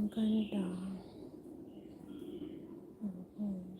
ganda. Mhm.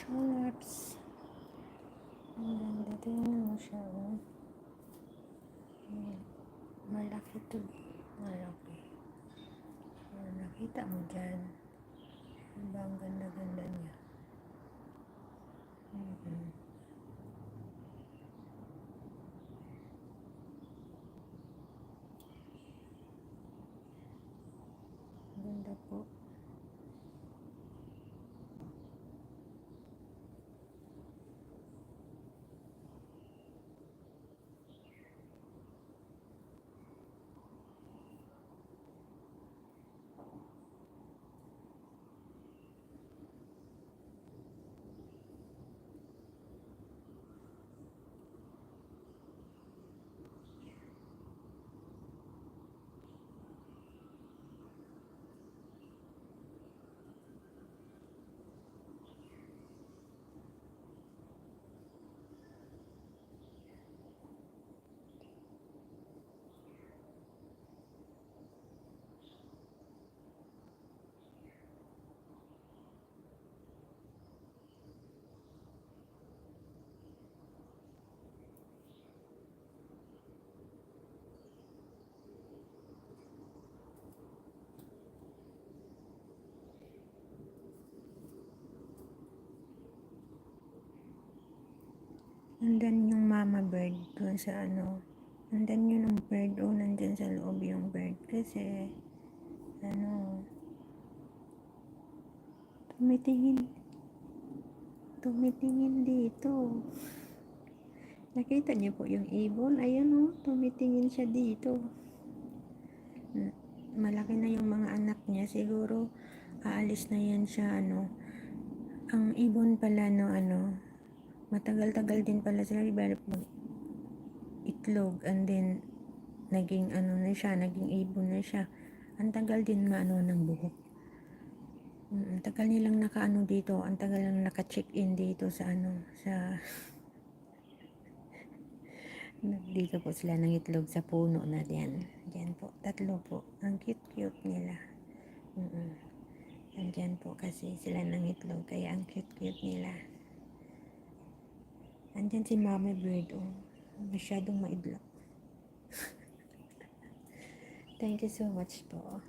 Tulips. Ang ganda. Tingnan mo siya. Oh. Malaki to. Malaki. Nakita mo dyan. Diba ang ganda-ganda niya. Ganda po. Nandun yung mama bird dun sa ano. Nandun yun ang bird. O, nandun sa loob yung bird. Kasi, ano, tumitingin. Tumitingin dito. Nakita niyo po yung ibon? Ayan o, tumitingin siya dito. Malaki na yung mga anak niya. Siguro, aalis na yan siya, ano. Ang ibon pala, no, ano, matagal-tagal din pala sila develop itlog and then naging ano na siya, naging ibon na siya. Ang tagal din maano ng buhok. Ang tagal nilang nakaano dito, ang tagal lang naka-check-in dito sa ano, sa dito po sila ng itlog sa puno na diyan. Diyan po, tatlo po. Ang cute-cute nila. Andyan po kasi sila ng itlog, kaya ang cute-cute nila. Andyan si Mama Bird, oh. Masyadong maidlak. Thank you so much po.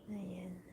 Ayan.